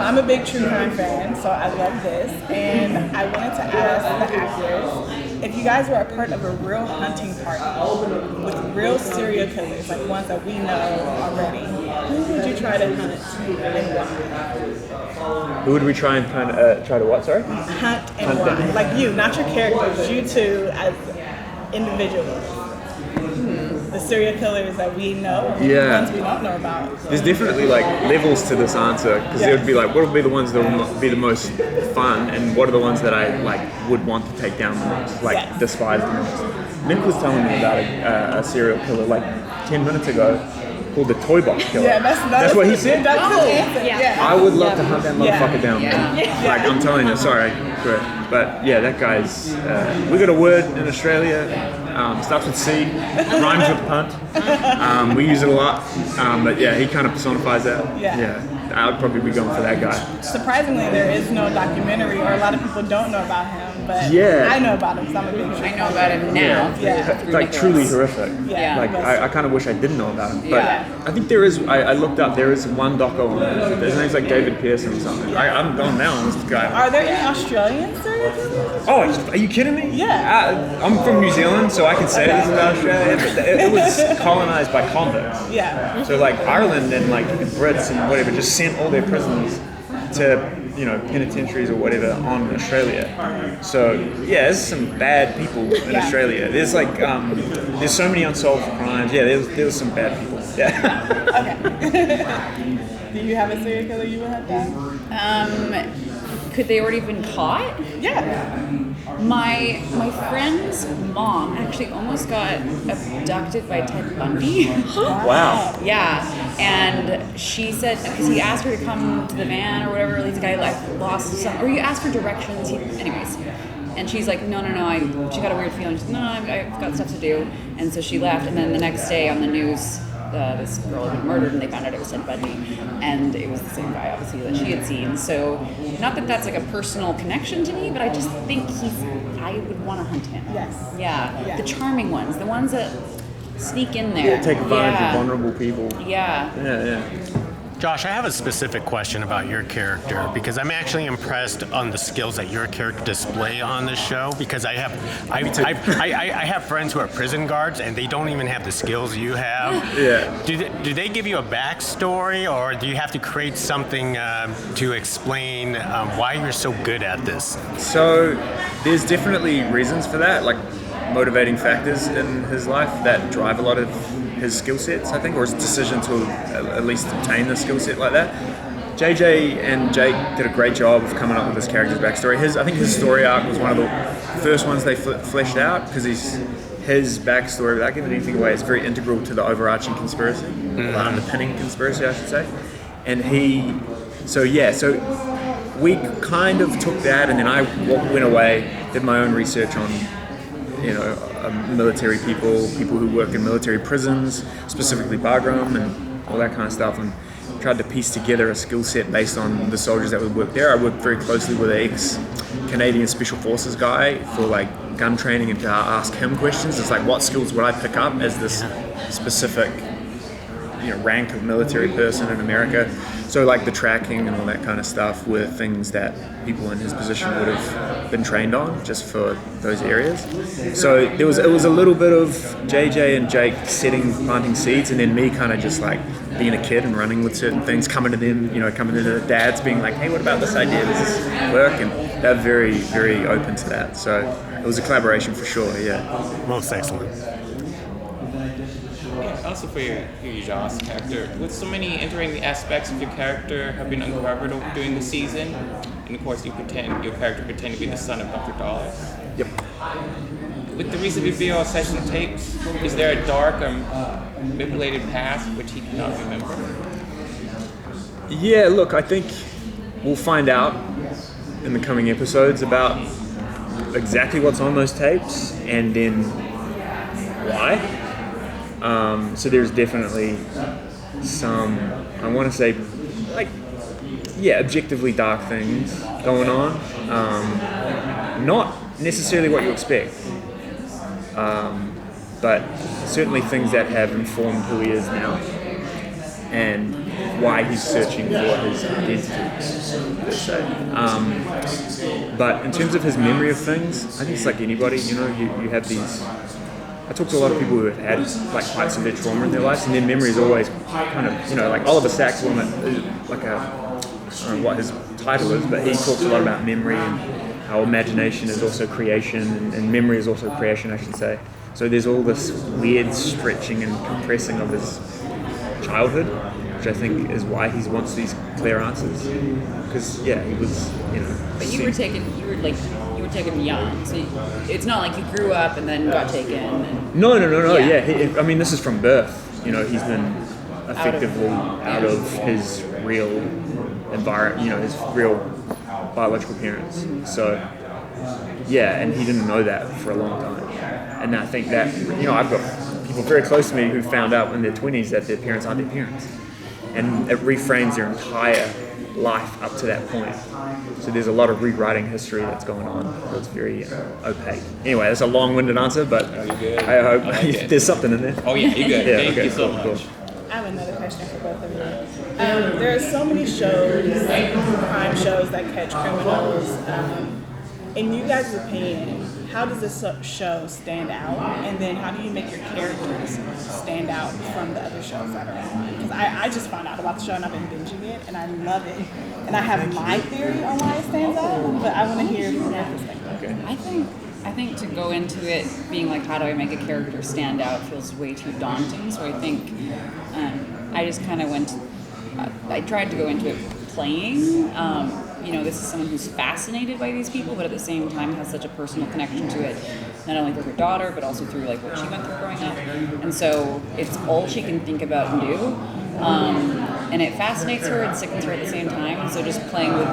I'm a big true crime fan, so I love this. And I wanted to ask the actors if you guys were a part of a real hunting party with real serial killers, like ones that we know already, who would you try to hunt and why? Who would we try and try to what? Sorry. Hunt and why? Like you, not your characters. You two as individuals. The serial killers that we know, and the ones we don't know about. So. There's definitely like levels to this answer, because it would be like, what would be the ones that would be the most fun, and what are the ones that I like would want to take down the most, like despise the most. Nick was telling me about a serial killer like 10 minutes ago called the Toy Box Killer. Yeah, that's what he said. That's his answer. Yeah. I would love to hunt that motherfucker down. Like I'm telling you, sorry, but yeah, that guy's. We got a word in Australia. Starts with C, rhymes with punt. We use it a lot, but yeah, he kind of personifies that. Yeah, I would probably be going for that guy. Surprisingly, there is no documentary, or a lot of people don't know about him, but I know about him, so I'm a big fan. I know about him now. Like truly horrific. Like I kind of wish I didn't know about him, but I think there is. I looked up. There is one doco on it. His name's like David Pearson or something. I'm going now on this guy. Are there any Australian serial killers? Oh, are you kidding me? Yeah. I'm from New Zealand, so I can say this about Australia, but it was colonized by convicts. Yeah. So like Ireland and like the Brits and whatever just sent all their prisoners to penitentiaries or whatever on Australia. So yeah, there's some bad people in Australia. There's like there's so many unsolved crimes. Yeah, there's some bad people. Yeah. Okay. Do you have a serial killer you would have done? Could they already been caught? Yeah. My friend's mom actually almost got abducted by Ted Bundy. Wow. Yeah, and she said, because he asked her to come to the van or whatever, this guy like lost some, or you asked for directions, anyways. And she's like, no, she got a weird feeling. She's like, no, I've got stuff to do. And so she left, and then the next day on the news, this girl had been murdered, and they found out it was Ted Bundy, and it was the same guy, obviously, that she had seen. So, not that that's like a personal connection to me, but I just think I would want to hunt him. Yes. Yeah. The charming ones, the ones that sneak in there. Yeah, take advantage of vulnerable people. Yeah. Josh, I have a specific question about your character, because I'm actually impressed on the skills that your character display on this show, because I have friends who are prison guards and they don't even have the skills you have. Yeah. Do they give you a backstory, or do you have to create something to explain why you're so good at this? So there's definitely reasons for that, like motivating factors in his life that drive a lot of his skill sets, I think, or his decision to at least obtain the skill set like that. JJ and Jake did a great job of coming up with this character's backstory. I think his story arc was one of the first ones they fleshed out, because his backstory, without giving anything away, is very integral to the overarching conspiracy, the underpinning conspiracy, I should say. And so we kind of took that, and then I went away, did my own research on military people who work in military prisons, specifically Bagram and all that kind of stuff, and tried to piece together a skill set based on the soldiers that would work there. I worked very closely with an ex-Canadian Special Forces guy for like gun training, and to ask him questions. It's like, what skills would I pick up as this specific rank of military person in America? So like the tracking and all that kind of stuff were things that people in his position would have been trained on just for those areas. So it was a little bit of JJ and Jake planting seeds, and then me kind of just like being a kid and running with certain things, coming to them, coming to the dads, being like, hey, what about this idea? Does this work? And they're very, very open to that. So it was a collaboration for sure, yeah. Most excellent. Also for your Josh character, with so many interesting aspects of your character have been uncovered during the season, and of course your character pretend to be the son of Dr. Dawes. Yep. With the recent video session tapes, is there a dark or manipulated past which he cannot remember? Yeah, look, I think we'll find out in the coming episodes about exactly what's on those tapes, and then why. So there's definitely some, I want to say, objectively dark things going on. Not necessarily what you expect, but certainly things that have informed who he is now. And why he's searching for his identity, let's say. But in terms of his memory of things, I think it's like anybody, you know, you have these. I talk to a lot of people who have had like quite severe trauma in their lives, and their memory is always kind of, you know, like Oliver Sacks, like I don't know what his title is, but he talks a lot about memory and how imagination is also creation, and memory is also creation, I should say. So there's all this weird stretching and compressing of his childhood, which I think is why he wants these clear answers. Because he was, you know. But you were taken young, so it's not like you grew up and then got taken. And, No. Yeah, I mean, this is from birth. You know, he's been effectively out of his real environment. You know, his real biological parents. So, and he didn't know that for a long time. And I think that, you know, I've got people very close to me who found out in their 20s that their parents aren't their parents. And it reframes their entire life up to that point. So there's a lot of rewriting history that's going on. It's very opaque. Anyway, that's a long-winded answer, but I hope there's something in there. Oh yeah, you're good. Yeah, Thank you so much. Cool. I have another question for both of you. There are so many shows, crime shows that catch criminals. In you guys' opinion, how does this show stand out? And then how do you make your characters stand out from the other shows that are on? Because I just found out about the show and I've been binging it and I love it. And I have my theory on why it stands out, but I want to hear from your perspective. Okay. I think to go into it being like, how do I make a character stand out feels way too daunting. So I think I just kind of I tried to go into it playing. You know, this is someone who's fascinated by these people, but at the same time has such a personal connection to it, not only through her daughter, but also through like what she went through growing up. And so it's all she can think about and do. And it fascinates her and sickens her at the same time. And so just playing with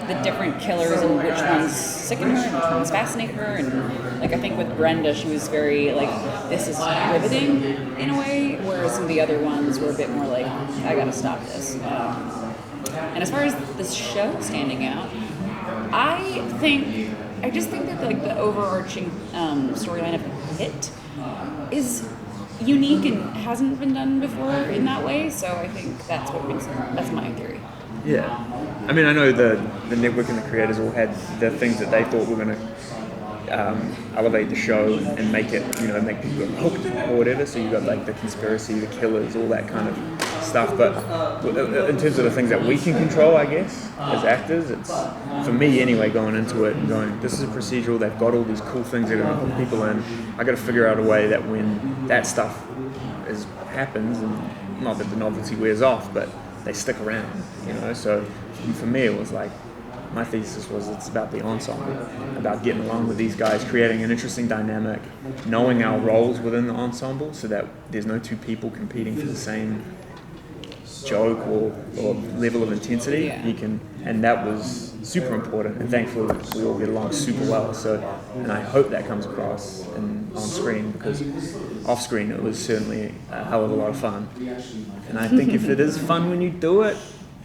the different killers and which ones sicken her and which ones fascinate her. And like I think with Brenda, she was very like, this is riveting in a way, whereas some of the other ones were a bit more like, I gotta stop this. And as far as this show standing out, I just think that like the overarching storyline of Hit is unique and hasn't been done before in that way. So I think that's my theory. Yeah, I mean, I know the network and the creators all had the things that they thought were going to elevate the show and make it, you know, make people hooked or whatever. So you got like the conspiracy, the killers, all that kind of stuff. But in terms of the things that we can control, I guess, as actors, it's, for me anyway, going into it and going, this is a procedural, they've got all these cool things they're going to hook people in. I got to figure out a way that when that stuff happens, and not that the novelty wears off, but they stick around, you know. So for me, it was like, my thesis was it's about the ensemble, about getting along with these guys, creating an interesting dynamic, knowing our roles within the ensemble so that there's no two people competing for the same joke or level of intensity. Yeah. And that was super important, and thankfully we all get along super well. So, and I hope that comes across on screen, because off screen it was certainly a hell of a lot of fun. And I think if it is fun when you do it,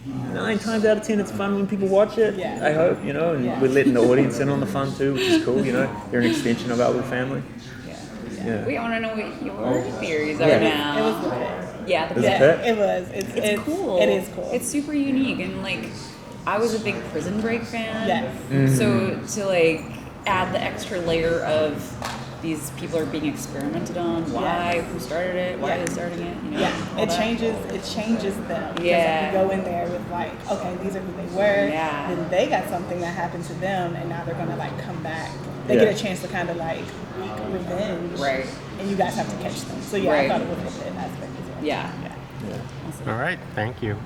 9 times out of 10 it's fun when people watch it. Yeah. I hope, you know, and we're letting the audience in on the fun too, which is cool, you know. They're an extension of our little family. Yeah. We want to know what your theories are It now. was the pit. Yeah, the Was it pit. pit? It was. It's cool. It is cool. It's super unique, and like I was a big Prison Break fan. Yes. So to like add the extra layer of these people are being experimented on, why, who started it, why are they starting it, you know? Yeah, it changes them. Because Yeah. you go in there with like, okay, these are who they were. Yeah. Then they got something that happened to them, and now they're gonna like come back. They get a chance to kind of like wreak revenge. Right. And you guys have to catch them. So I Right. thought it was a good aspect as well. Yeah. Yeah. All right, thank you.